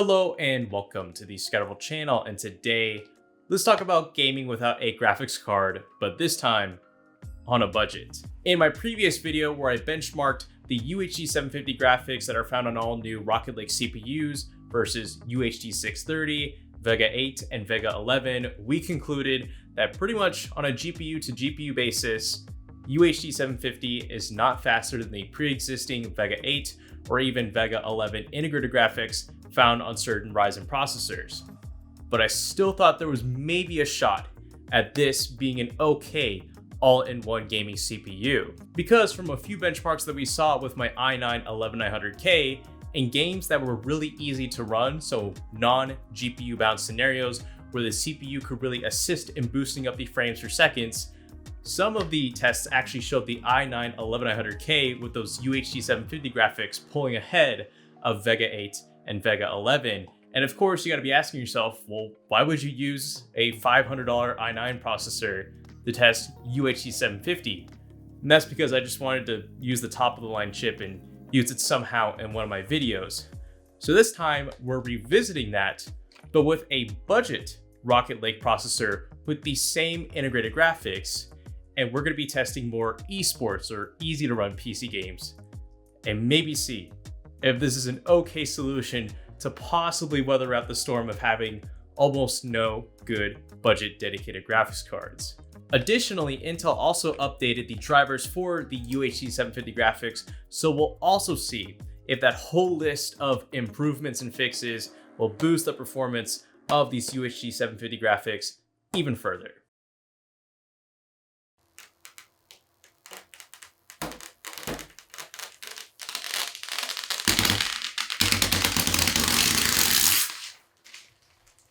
Hello and welcome to the Scatterable channel, and today let's talk about gaming without a graphics card, but this time on a budget. In my previous video where I benchmarked the UHD 750 graphics that are found on all new Rocket Lake CPUs versus UHD 630, Vega 8, and Vega 11, we concluded that pretty much on a GPU to GPU basis, UHD 750 is not faster than the pre-existing Vega 8 or even Vega 11 integrated graphics found on certain Ryzen processors. But I still thought there was maybe a shot at this being an okay all-in-one gaming CPU. Because from a few benchmarks that we saw with my i9 11900K, in games that were really easy to run, so non-GPU bound scenarios where the CPU could really assist in boosting up the frames per seconds, some of the tests actually showed the i9 11900K with those UHD 750 graphics pulling ahead of Vega 8 and Vega 11. And of course, you gotta be asking yourself, well, why would you use a $500 i9 processor to test UHD 750? And that's because I just wanted to use the top of the line chip and use it somehow in one of my videos. So this time we're revisiting that, but with a budget Rocket Lake processor with the same integrated graphics, and we're gonna be testing more esports or easy to run PC games, and maybe see if this is an okay solution to possibly weather out the storm of having almost no good budget dedicated graphics cards. Additionally, Intel also updated the drivers for the UHD 750 graphics, so we'll also see if that whole list of improvements and fixes will boost the performance of these UHD 750 graphics even further.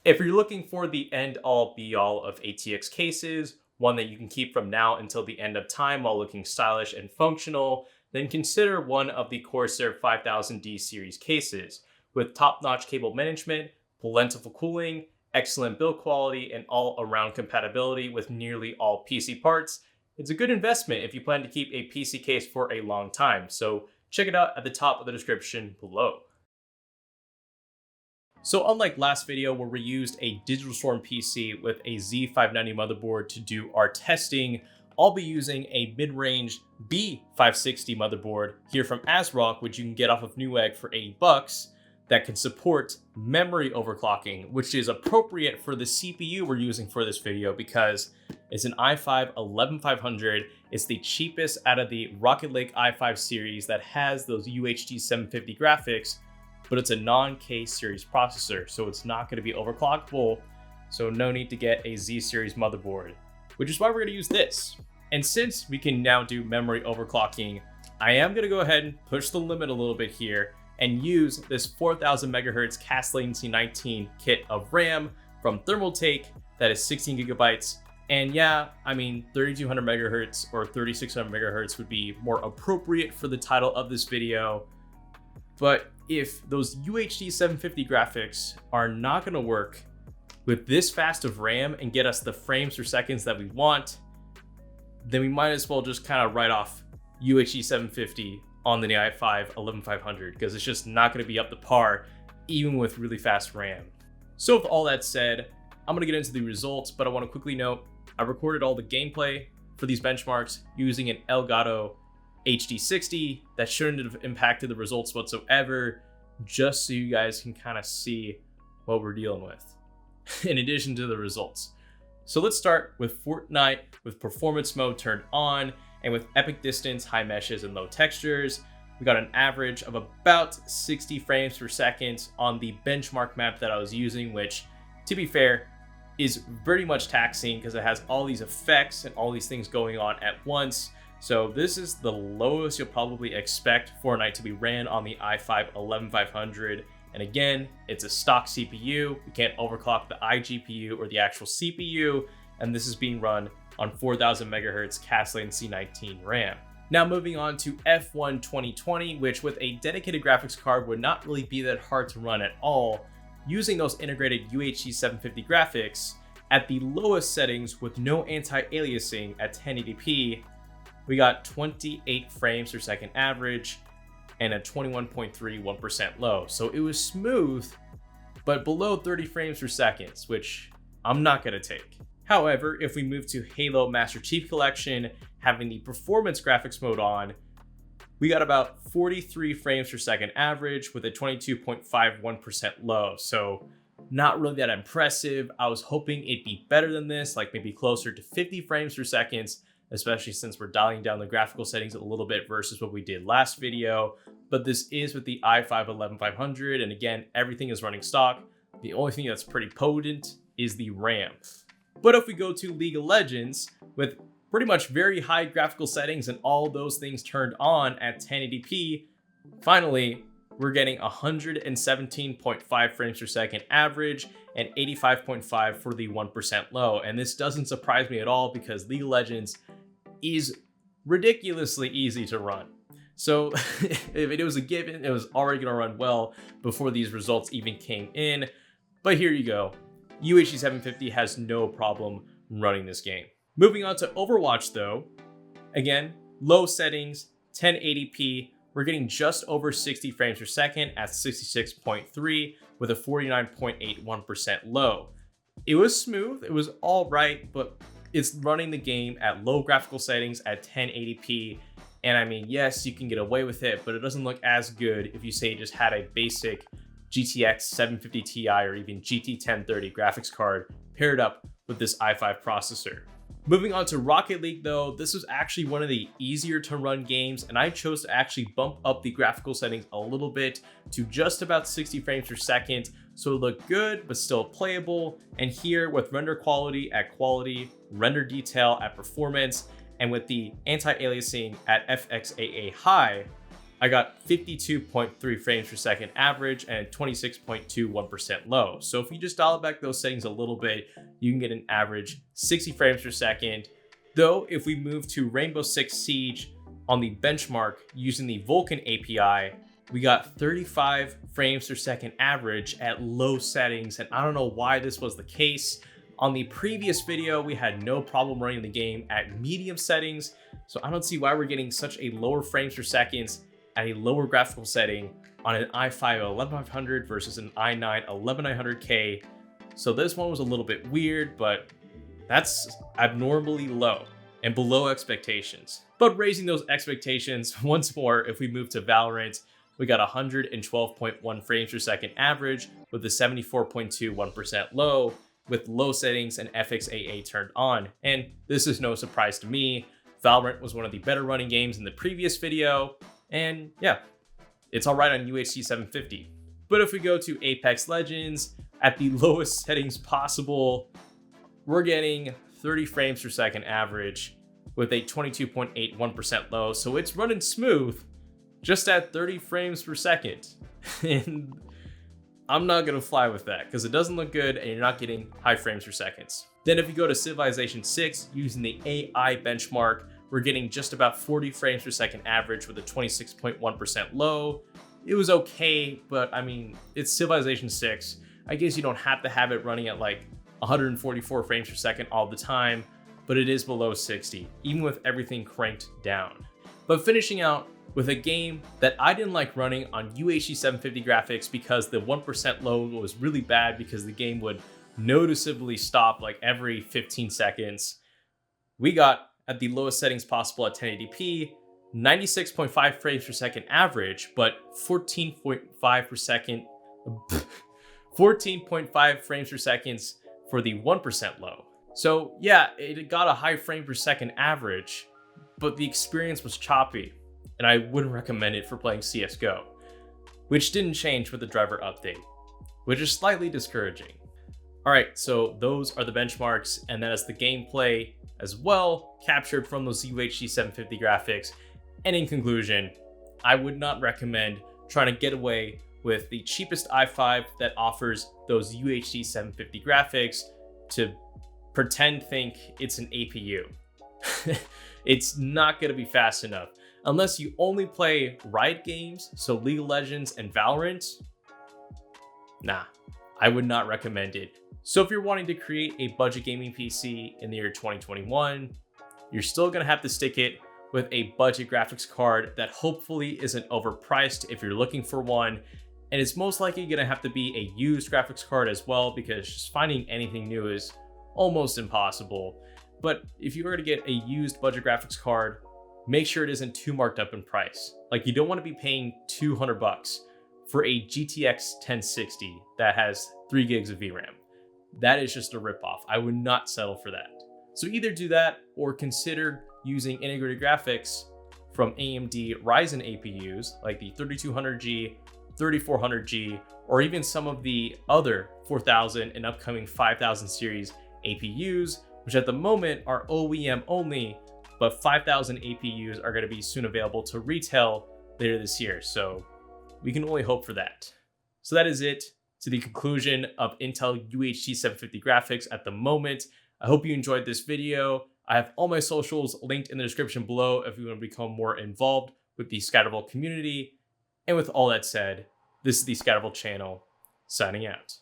If you're looking for the end-all be-all of ATX cases, one that you can keep from now until the end of time while looking stylish and functional, then consider one of the Corsair 5000D series cases. With top-notch cable management, plentiful cooling, excellent build quality, and all-around compatibility with nearly all PC parts, it's a good investment if you plan to keep a PC case for a long time, so check it out at the top of the description below. So unlike last video where we used a Digital Storm PC with a Z590 motherboard to do our testing, I'll be using a mid-range B560 motherboard here from Asrock, which you can get off of Newegg for $80, that can support memory overclocking, which is appropriate for the CPU we're using for this video because it's an i5 11500. It's the cheapest out of the Rocket Lake i5 series that has those UHD 750 graphics, but it's a non-K series processor, so it's not going to be overclockable, so no need to get a Z series motherboard, which is why we're going to use this. And since we can now do memory overclocking, I am going to go ahead and push the limit a little bit here and use this 4000 megahertz cast latency 19 kit of RAM from Thermaltake that is 16 gigabytes. And yeah, I mean, 3200 megahertz or 3600 megahertz would be more appropriate for the title of this video. But if those UHD 750 graphics are not going to work with this fast of RAM and get us the frames per seconds that we want, then we might as well just kind of write off UHD 750 on the i5 11500 because it's just not going to be up to par even with really fast RAM. So with all that said, I'm going to get into the results, but I want to quickly note I recorded all the gameplay for these benchmarks using an Elgato HD60 that shouldn't have impacted the results whatsoever, just so you guys can kind of see what we're dealing with in addition to the results. So let's start with Fortnite with performance mode turned on and with epic distance, high meshes, and low textures. We got an average of about 60 frames per second on the benchmark map that I was using, which, to be fair, is very much taxing because it has all these effects and all these things going on at once. So this is the lowest you'll probably expect Fortnite to be ran on the i5 11500. And again, it's a stock CPU. We can't overclock the iGPU or the actual CPU. And this is being run on 4000 megahertz cast latency 19 RAM. Now moving on to F1 2020, which with a dedicated graphics card would not really be that hard to run at all. Using those integrated UHD 750 graphics at the lowest settings with no anti-aliasing at 1080p, we got 28 frames per second average and a 21.31% low. So it was smooth, but below 30 frames per second, which I'm not gonna take. However, if we move to Halo Master Chief Collection, having the performance graphics mode on, we got about 43 frames per second average with a 22.51% low. So not really that impressive. I was hoping it'd be better than this, like maybe closer to 50 frames per second, especially since we're dialing down the graphical settings a little bit versus what we did last video. But this is with the i5-11500, and again, everything is running stock. The only thing that's pretty potent is the RAM. But if we go to League of Legends with pretty much very high graphical settings and all those things turned on at 1080p, finally, we're getting 117.5 frames per second average and 85.5 for the 1% low. And this doesn't surprise me at all because League of Legends is ridiculously easy to run. So if it was a given, it was already gonna run well before these results even came in. But here you go. UHD 750 has no problem running this game. Moving on to Overwatch though, again, low settings, 1080p, we're getting just over 60 frames per second at 66.3 with a 49.81% low. It was smooth, it was all right, but it's running the game at low graphical settings at 1080p. And I mean, yes, you can get away with it, but it doesn't look as good if you say you just had a basic GTX 750 Ti or even GT 1030 graphics card paired up with this i5 processor. Moving on to Rocket League though, this was actually one of the easier to run games, and I chose to actually bump up the graphical settings a little bit to just about 60 frames per second, so it looked good but still playable. And here with render quality at quality, render detail at performance, and with the anti-aliasing at FXAA high, I got 52.3 frames per second average and 26.21% low. So if you just dial back those settings a little bit, you can get an average 60 frames per second. Though if we move to Rainbow Six Siege on the benchmark using the Vulkan API, we got 35 frames per second average at low settings, and I don't know why this was the case. On the previous video, we had no problem running the game at medium settings, so I don't see why we're getting such a lower frames per second at a lower graphical setting on an i5-11500 versus an i9-11900K. So this one was a little bit weird, but that's abnormally low and below expectations. But raising those expectations once more, if we move to Valorant, we got 112.1 frames per second average with a 74.21% low, with low settings and FXAA turned on. And this is no surprise to me. Valorant was one of the better running games in the previous video, and yeah, it's all right on UHD 750. But if we go to Apex Legends, at the lowest settings possible, we're getting 30 frames per second average with a 22.81% low. So it's running smooth, just at 30 frames per second. And I'm not gonna fly with that because it doesn't look good and you're not getting high frames per seconds. Then if you go to Civilization 6 using the AI benchmark, we're getting just about 40 frames per second average with a 26.1% low. It was okay, but I mean, it's Civilization 6. I guess you don't have to have it running at like 144 frames per second all the time, but it is below 60, even with everything cranked down. But finishing out with a game that I didn't like running on UHD 750 graphics because the 1% low was really bad because the game would noticeably stop like every 15 seconds. We got, at the lowest settings possible at 1080p, 96.5 frames per second average, but 14.5 frames per second for the 1% low. So yeah, it got a high frame per second average, but the experience was choppy, and I wouldn't recommend it for playing CSGO, which didn't change with the driver update, which is slightly discouraging. All right, so those are the benchmarks, and that is the gameplay as well, captured from those UHD 750 graphics. And in conclusion, I would not recommend trying to get away with the cheapest i5 that offers those UHD 750 graphics to think it's an APU. It's not going to be fast enough. Unless you only play Riot games, so League of Legends and Valorant, nah, I would not recommend it. So if you're wanting to create a budget gaming PC in the year 2021, you're still gonna have to stick it with a budget graphics card that hopefully isn't overpriced if you're looking for one. And it's most likely going to have to be a used graphics card as well, because just finding anything new is almost impossible. But if you were to get a used budget graphics card, make sure it isn't too marked up in price. Like, you don't want to be paying $200 for a GTX 1060 that has 3 gigs of VRAM. That is just a ripoff. I would not settle for that. So either do that or consider using integrated graphics from AMD Ryzen APUs like the 3200G, 3400G, or even some of the other 4000 and upcoming 5000 series APUs, which at the moment are OEM only, but 5000 APUs are going to be soon available to retail later this year. So we can only hope for that. So that is it to the conclusion of Intel UHD 750 graphics at the moment. I hope you enjoyed this video. I have all my socials linked in the description below if you want to become more involved with the Scattervault community. And with all that said, this is the Scattervault channel, signing out.